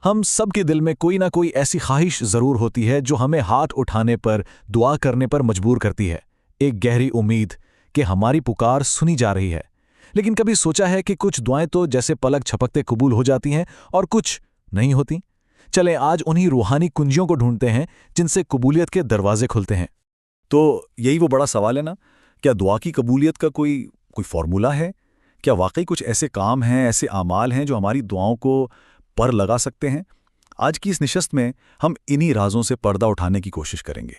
ہم سب کے دل میں کوئی نہ کوئی ایسی خواہش ضرور ہوتی ہے جو ہمیں ہاتھ اٹھانے پر، دعا کرنے پر مجبور کرتی ہے، ایک گہری امید کہ ہماری پکار سنی جا رہی ہے۔ لیکن کبھی سوچا ہے کہ کچھ دعائیں تو جیسے پلک جھپکتے قبول ہو جاتی ہیں اور کچھ نہیں ہوتی؟ چلیں آج انہی روحانی کنجیوں کو ڈھونڈتے ہیں جن سے قبولیت کے دروازے کھلتے ہیں۔ تو یہی وہ بڑا سوال ہے نا، کیا دعا کی قبولیت کا کوئی فارمولا ہے؟ کیا واقعی کچھ ایسے کام ہیں، ایسے اعمال ہیں جو ہماری دعاؤں کو پر لگا سکتے ہیں؟ آج کی اس نشست میں ہم انہی رازوں سے پردہ اٹھانے کی کوشش کریں گے۔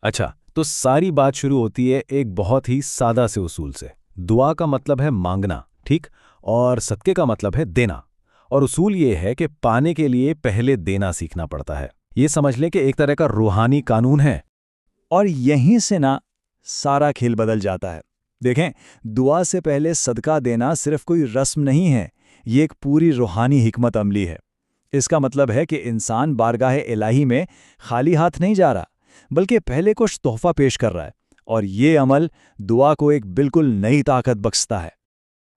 اچھا، تو ساری بات شروع ہوتی ہے ایک بہت ہی سادہ سے اصول سے۔ دعا کا مطلب ہے مانگنا، ٹھیک؟ اور صدقے کا مطلب ہے دینا۔ اور اصول یہ ہے کہ پانے کے لیے پہلے دینا سیکھنا پڑتا ہے۔ یہ سمجھ لیں کہ ایک طرح کا روحانی قانون ہے۔ اور یہیں سے نا سارا کھیل بدل جاتا ہے۔ دیکھیں، دعا سے پہلے صدقہ دینا صرف کوئی رسم نہیں ہے، یہ ایک پوری روحانی حکمت عملی ہے۔ اس کا مطلب ہے کہ انسان بارگاہ الہی میں خالی ہاتھ نہیں جا رہا، بلکہ پہلے کچھ تحفہ پیش کر رہا ہے، اور یہ عمل دعا کو ایک بالکل نئی طاقت بخشتا ہے۔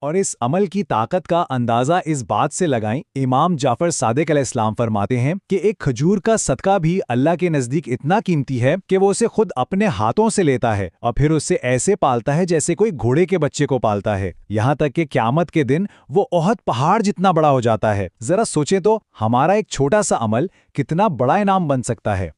اور اس عمل کی طاقت کا اندازہ اس بات سے لگائیں، امام جعفر صادق علیہ السلام فرماتے ہیں کہ ایک کھجور کا صدقہ بھی اللہ کے نزدیک اتنا قیمتی ہے کہ وہ اسے خود اپنے ہاتھوں سے لیتا ہے اور پھر اسے ایسے پالتا ہے جیسے کوئی گھوڑے کے بچے کو پالتا ہے، یہاں تک کہ قیامت کے دن وہ احد پہاڑ جتنا بڑا ہو جاتا ہے۔ ذرا سوچیں تو ہمارا ایک چھوٹا سا عمل کتنا بڑا انعام بن سکتا ہے۔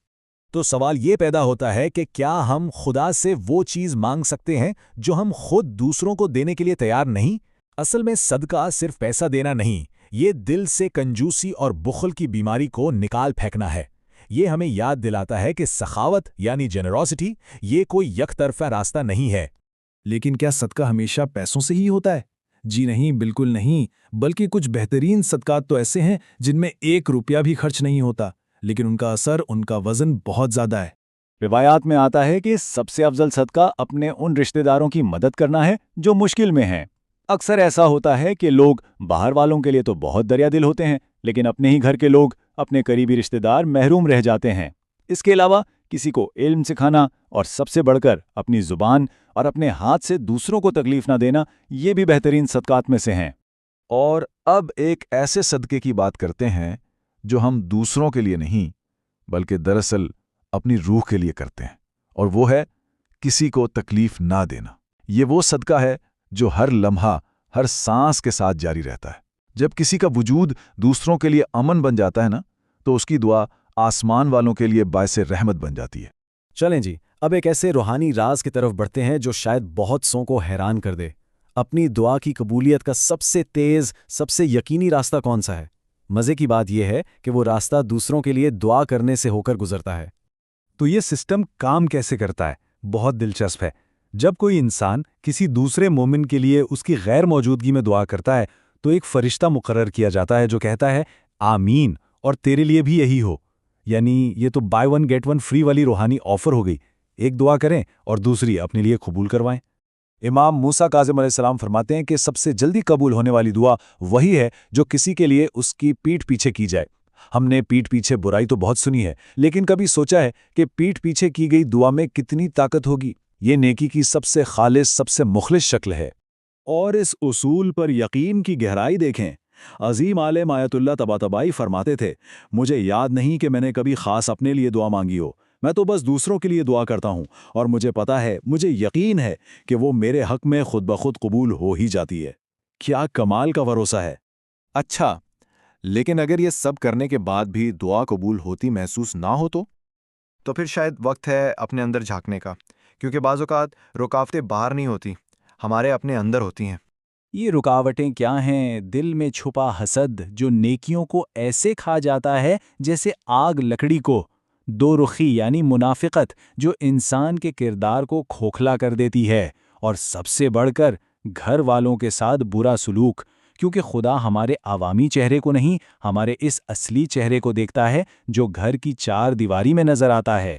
تو سوال یہ پیدا ہوتا ہے کہ کیا ہم خدا سے وہ چیز مانگ سکتے ہیں جو ہم خود دوسروں کو دینے کے لیے تیار نہیں؟ اصل میں صدقہ صرف پیسہ دینا نہیں، یہ دل سے کنجوسی اور بخل کی بیماری کو نکال پھینکنا ہے۔ یہ ہمیں یاد دلاتا ہے کہ سخاوت یعنی جنروسٹی یہ کوئی یک طرفہ راستہ نہیں ہے۔ لیکن کیا صدقہ ہمیشہ پیسوں سے ہی ہوتا ہے؟ جی نہیں، بالکل نہیں، بلکہ کچھ بہترین صدقات تو ایسے ہیں جن میں 1 روپیہ بھی خرچ نہیں ہوتا، لیکن ان کا اثر، ان کا وزن بہت زیادہ ہے۔ روایات میں آتا ہے کہ سب سے افضل صدقہ اپنے ان رشتہ داروں کی مدد کرنا ہے جو مشکل میں ہیں۔ اکثر ایسا ہوتا ہے کہ لوگ باہر والوں کے لیے تو بہت دریا دل ہوتے ہیں، لیکن اپنے ہی گھر کے لوگ، اپنے قریبی رشتہ دار محروم رہ جاتے ہیں۔ اس کے علاوہ کسی کو علم سکھانا اور سب سے بڑھ کر اپنی زبان اور اپنے ہاتھ سے دوسروں کو تکلیف نہ دینا، یہ بھی بہترین صدقات میں سے ہیں۔ اور اب ایک ایسے صدقے کی بات کرتے ہیں جو ہم دوسروں کے لیے نہیں بلکہ دراصل اپنی روح کے لیے کرتے ہیں، اور وہ ہے کسی کو تکلیف نہ دینا۔ یہ وہ صدقہ ہے جو ہر لمحہ، ہر سانس کے ساتھ جاری رہتا ہے۔ جب کسی کا وجود دوسروں کے لیے امن بن جاتا ہے نا، تو اس کی دعا آسمان والوں کے لیے باعث رحمت بن جاتی ہے۔ چلیں جی، اب ایک ایسے روحانی راز کی طرف بڑھتے ہیں جو شاید بہت سوں کو حیران کر دے۔ اپنی دعا کی قبولیت کا سب سے تیز، سب سے یقینی راستہ کون سا ہے؟ مزے کی بات یہ ہے کہ وہ راستہ دوسروں کے لیے دعا کرنے سے ہو کر گزرتا ہے۔ تو یہ سسٹم کام کیسے کرتا ہے؟ بہت دلچسپ ہے۔ جب کوئی انسان کسی دوسرے مومن کے لیے اس کی غیر موجودگی میں دعا کرتا ہے تو ایک فرشتہ مقرر کیا جاتا ہے جو کہتا ہے آمین، اور تیرے لیے بھی یہی ہو۔ یعنی یہ تو buy one get one free والی روحانی آفر ہو گئی۔ ایک دعا کریں اور دوسری اپنے لیے قبول کروائیں۔ امام موسیٰ کاظم علیہ السلام فرماتے ہیں کہ سب سے جلدی قبول ہونے والی دعا وہی ہے جو کسی کے لیے اس کی پیٹھ پیچھے کی جائے۔ ہم نے پیٹھ پیچھے برائی تو بہت سنی ہے، لیکن کبھی سوچا ہے کہ پیٹھ پیچھے کی گئی دعا میں کتنی طاقت ہوگی؟ یہ نیکی کی سب سے خالص، سب سے مخلص شکل ہے۔ اور اس اصول پر یقین کی گہرائی دیکھیں۔ عظیم عالم آیت اللہ طباطبائی فرماتے تھے، مجھے یاد نہیں کہ میں نے کبھی خاص اپنے لیے دعا مانگی ہو، میں تو بس دوسروں کے لیے دعا کرتا ہوں، اور مجھے پتا ہے، مجھے یقین ہے کہ وہ میرے حق میں خود بخود قبول ہو ہی جاتی ہے۔ کیا کمال کا بھروسہ ہے! اچھا، لیکن اگر یہ سب کرنے کے بعد بھی دعا قبول ہوتی محسوس نہ ہو تو پھر شاید وقت ہے اپنے اندر جھانکنے کا، کیونکہ بعض اوقات رکاوٹیں باہر نہیں ہوتی، ہمارے اپنے اندر ہوتی ہیں۔ یہ رکاوٹیں کیا ہیں؟ دل میں چھپا حسد جو نیکیوں کو ایسے کھا جاتا ہے جیسے آگ لکڑی کو، دو رخی یعنی منافقت جو انسان کے کردار کو کھوکھلا کر دیتی ہے، اور سب سے بڑھ کر گھر والوں کے ساتھ برا سلوک، کیونکہ خدا ہمارے عوامی چہرے کو نہیں، ہمارے اس اصلی چہرے کو دیکھتا ہے جو گھر کی 4 دیواری میں نظر آتا ہے۔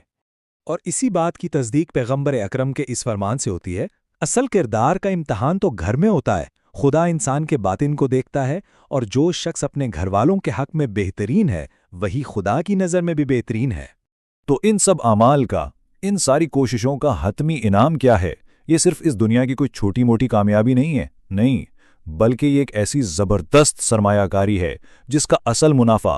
اور اسی بات کی تصدیق پیغمبر اکرم کے اس فرمان سے ہوتی ہے، اصل کردار کا امتحان تو گھر میں ہوتا ہے۔ خدا انسان کے باطن کو دیکھتا ہے، اور جو شخص اپنے گھر والوں کے حق میں بہترین ہے وہی خدا کی نظر میں بھی بہترین ہے۔ تو ان سب اعمال کا، ان ساری کوششوں کا حتمی انعام کیا ہے؟ یہ صرف اس دنیا کی کوئی چھوٹی موٹی کامیابی نہیں ہے، نہیں، بلکہ یہ ایک ایسی زبردست سرمایہ کاری ہے جس کا اصل منافع